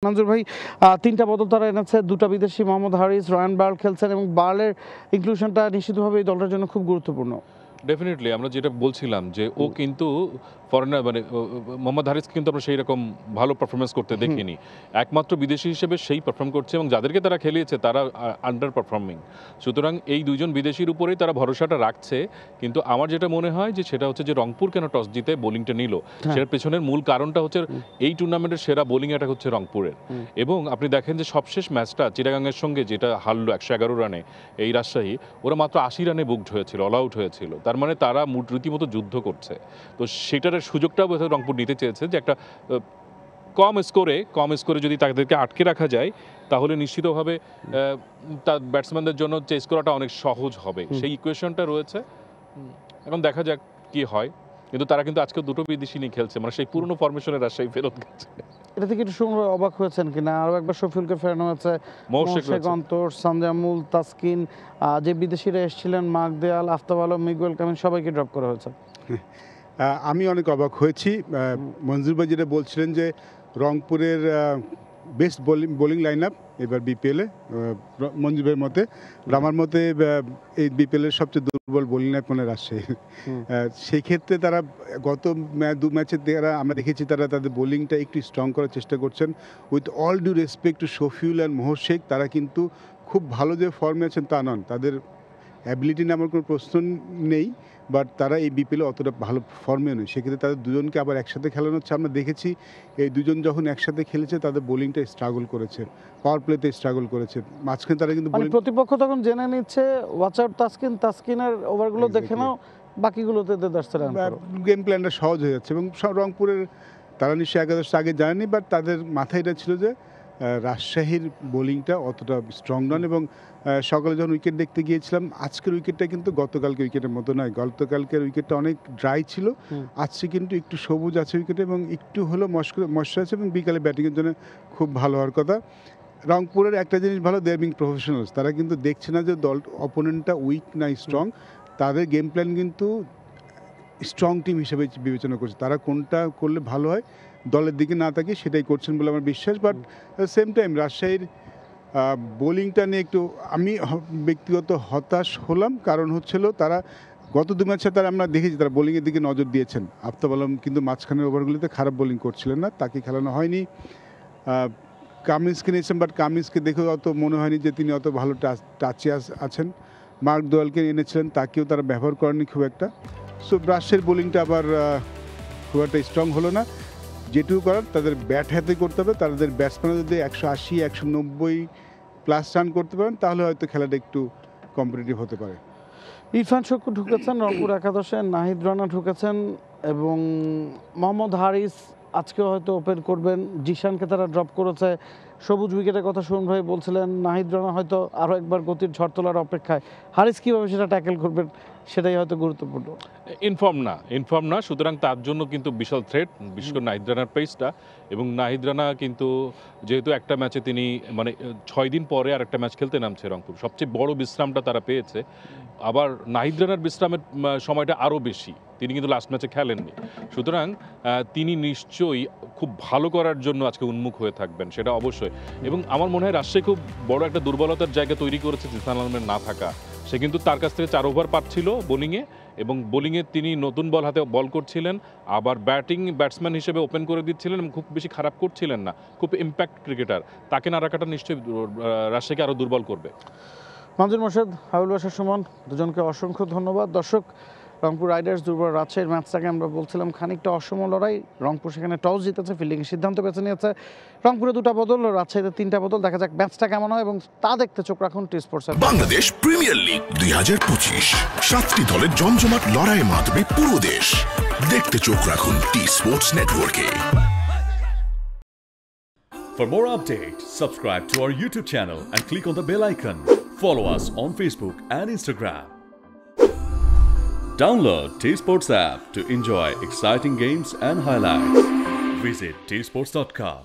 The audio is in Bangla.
মঞ্জুর ভাই, তিনটা বদল তারা এনেছে, দুটা বিদেশি, মোহাম্মদ হারিস, রায়ান বার্ল খেলছেন এবং বার্লের ইনক্লুশনটা নিশ্চিতভাবে এই দলটার জন্য খুব গুরুত্বপূর্ণ। ডেফিনেটলি আমরা যেটা বলছিলাম যে ও কিন্তু ফরেনার মানে মোহাম্মদ হারিস কিন্তু আমরা সেই রকম ভালো পারফরমেন্স করতে দেখিনি। একমাত্র বিদেশি হিসেবে সেই পারফর্ম করছে এবং যাদেরকে তারা খেলিয়েছে তারা আন্ডার পারফর্মিং। সুতরাং এই দুইজন বিদেশির উপরেই তারা ভরসাটা রাখছে। কিন্তু আমার যেটা মনে হয় যে সেটা হচ্ছে যে রংপুর কেন টস জিতে বোলিংটা নিল, সেটার পেছনের মূল কারণটা হচ্ছে এই টুর্নামেন্টের সেরা বোলিং অ্যাটাক হচ্ছে রংপুরের। এবং আপনি দেখেন যে সবশেষ ম্যাচটা চিটাগাংয়ের সঙ্গে যেটা হারলো 111 রানে এই রাজশাহী, ওরা মাত্র 80 রানে বুকড হয়েছিল, অল আউট হয়েছিল। তার মানে তারা রীতিমতো যুদ্ধ করছে। তো সেটার সুযোগটাও বোধহয় রংপুর নিতে চেয়েছে যে একটা কম স্কোরে যদি তাদেরকে আটকে রাখা যায় তাহলে নিশ্চিতভাবে তার ব্যাটসম্যানদের জন্য চেস করাটা অনেক সহজ হবে। সেই ইকুয়েশনটা রয়েছে। এখন দেখা যাক কি হয়। কিন্তু তারা কিন্তু আজকে দুটো বিদেশি নিয়ে খেলছে, মানে সেই পুরনো ফরমেশনের রাজশাহী ফেরত গেছে। এটা থেকে একটু শুনে অবাক হয়েছেন কিনা? আরও একবার শফিউলকে ফেরানো হয়েছে, মোর্শেক অন্তর, সানজামুল, তাসকিন, যে বিদেশিরা এসেছিলেন মার্ক দেয়াল, আফতাব আলম, মিগুয়েল কামিল, সবাইকে ড্রপ করা হয়েছে। আমি অনেক অবাক হয়েছি। মঞ্জুর ভাই যেটা বলছিলেন যে রংপুরের বেস্ট বোলিং লাইন আপ এবার বিপিএলে, মঞ্জুর ভাইয়ের মতে, আমার মতে এই বিপিএলের সবচেয়ে দুর্বল বোলিং লাইন মানে রাজশাহী। সেই ক্ষেত্রে তারা গত দু ম্যাচে আমরা দেখেছি তারা তাদের বোলিংটা একটু স্ট্রং করার চেষ্টা করছেন। With all due respect to Shafiul and Morshed, তারা কিন্তু খুব ভালো যে ফর্মে আছেন তা নন, তাদের অ্যাবিলিটি নিয়ে আমার কোনো প্রশ্ন নেই, বাট তারা এই বিপিএলে অতটা ভালো ফর্মে নয়। সেক্ষেত্রে তাদের দুজনকে আবার একসাথে খেলানো হচ্ছে। আমরা দেখেছি এই দুজন যখন একসাথে খেলেছে তাদের বোলিংটা স্ট্রাগল করেছে, পাওয়ার প্লেতে স্ট্রাগল করেছে। মাঝখানে তারা কিন্তু প্রতিপক্ষ তখন জেনে নিচ্ছে ওয়াচ আউট তাসকিনের ওভারগুলো দেখে নাও, বাকিগুলোতে গেম প্ল্যানটা সহজ হয়ে যাচ্ছে। এবং রংপুরের তারা নিশ্চয়ই একাদশটা আগে জানেনি, বাট তাদের মাথায় এটা ছিল যে রাজশাহীর বোলিংটা অতটা স্ট্রং নন। এবং সকালে যখন উইকেট দেখতে গিয়েছিলাম, আজকের উইকেটটা কিন্তু গতকালকে উইকেটের মতো নয়। গতকালকের উইকেটটা অনেক ড্রাই ছিল, আজকে কিন্তু একটু সবুজ আছে উইকেটে এবং একটু হলো মশা আছে এবং বিকালে ব্যাটিংয়ের জন্য খুব ভালো হওয়ার কথা। রংপুরের একটা জিনিস ভালো, দে আর বিং প্রফেশনালস। তারা কিন্তু দেখছে না যে দল অপোনেন্টটা উইক না স্ট্রং, তাদের গেম প্ল্যান কিন্তু স্ট্রং টিম হিসেবে বিবেচনা করছে। তারা কোনটা করলে ভালো হয় দলের দিকে না তাকিয়ে সেটাই করছেন বলে আমার বিশ্বাস। বাট সেম টাইম রাজশাহীর বোলিংটা নিয়ে একটু আমি ব্যক্তিগত হতাশ হলাম। কারণ হচ্ছিল তারা গত দু ম্যাচে আমরা দেখেছি তারা বোলিংয়ের দিকে নজর দিয়েছেন। আফতাব আলম কিন্তু মাঝখানের ওভারগুলিতে খারাপ বোলিং করছিলেন না, তাকে খেলানো হয়নি। কামিন্সকে নিয়েছেন, বাট কামিন্সকে দেখে অত মনে হয়নি যে তিনি অত ভালো টাচে আছেন। মার্ক দোয়ালকে এনেছিলেন, তাকেও তারা ব্যবহার করেননি খুব একটা। সো রাজশাহীর বোলিংটা আবার খুব একটা স্ট্রং হলো না। যেটুকু করার তাদের ব্যাট হাতে করতে হবে। তাদের ব্যাটসম্যান যদি 180 190 প্লাস রান করতে পারেন তাহলে হয়তো খেলাটা একটু কম্পিটিটিভ হতে পারে। ইরফান শক্কু ঢুকেছেন রংপুর একাদশে, নাহিদ রানা ঢুকেছেন এবং মোহাম্মদ হারিস আজকেও হয়তো ওপেন করবেন। জিশানকে তারা ড্রপ করেছে। সবুজ উইকেটের কথা শুনুন ভাই বলছিলেন, নাহিদ রানা হয়তো আরও একবার গতির ঝড় তোলার অপেক্ষায়। হারিস কীভাবে সেটা ট্যাকেল করবেন সেটাই হয়তো গুরুত্বপূর্ণ। ইনফর্ম না, সুতরাং তার জন্য কিন্তু বিশাল থ্রেট, বিশেষ করে নাহিদ রানার পেসটা। এবং নাহিদ রানা কিন্তু যেহেতু একটা ম্যাচে তিনি মানে 6 দিন পরে আর একটা ম্যাচ খেলতে নামছে রংপুর, সবচেয়ে বড় বিশ্রামটা তারা পেয়েছে। আবার নাহিদ রানার বিশ্রামের সময়টা আরও বেশি, তিনি কিন্তু লাস্ট ম্যাচে খেলেননি। সুতরাং তিনি নিশ্চয়ই খুব ভালো করার জন্য আজকে উন্মুখ হয়ে থাকবেন, সেটা অবশ্যই। এবং আমার মনে হয় রাজশাহী খুব বড় একটা দুর্বলতার জায়গা তৈরি করেছে জিসান আলমের না থাকা। সে কিন্তু তার কাছ থেকে 4 ওভার পাচ্ছিল বোলিংয়ে, এবং বোলিংয়ে তিনি নতুন বল হাতে বল করছিলেন, আবার ব্যাটসম্যান হিসেবে ওপেন করে দিচ্ছিলেন এবং খুব বেশি খারাপ করছিলেন না। খুব ইম্প্যাক্ট ক্রিকেটার, তাকে না রাখাটা নিশ্চয়ই রাজশাহীকে আরও দুর্বল করবে। মঞ্জুর মোর্শেদ, হাবিবুল বাশার সুমন, দুজনকে অসংখ্য ধন্যবাদ। দর্শক, রংপুর রাইডার্স দুর্বল রাজশাহীর ম্যাচটাকে আমরা বলছিলাম খানিকটা অসম লড়াই। রংপুর সেখানে টস জিতেছে, ফিল্ডিংয়ের সিদ্ধান্ত বেছে নিয়েছে। রংপুরে 2টা বদল, রাজশাহীতে 3টা বদল। দেখা যাক ম্যাচটা কেমন হয় এবং তা দেখতে চোখ রাখুন T Sports. Bangladesh premier league 2025, 7টি দলের জমজমাট লড়াইয়ে মাতবে পুরো দেশ। দেখতে চোখ রাখুন টি স্পোর্টস নেটওয়ার্কে। For more updates, subscribe to our YouTube channel and click on the bell icon. Follow us on Facebook and Instagram. Download T-Sports app to enjoy exciting games and highlights. Visit tsports.com.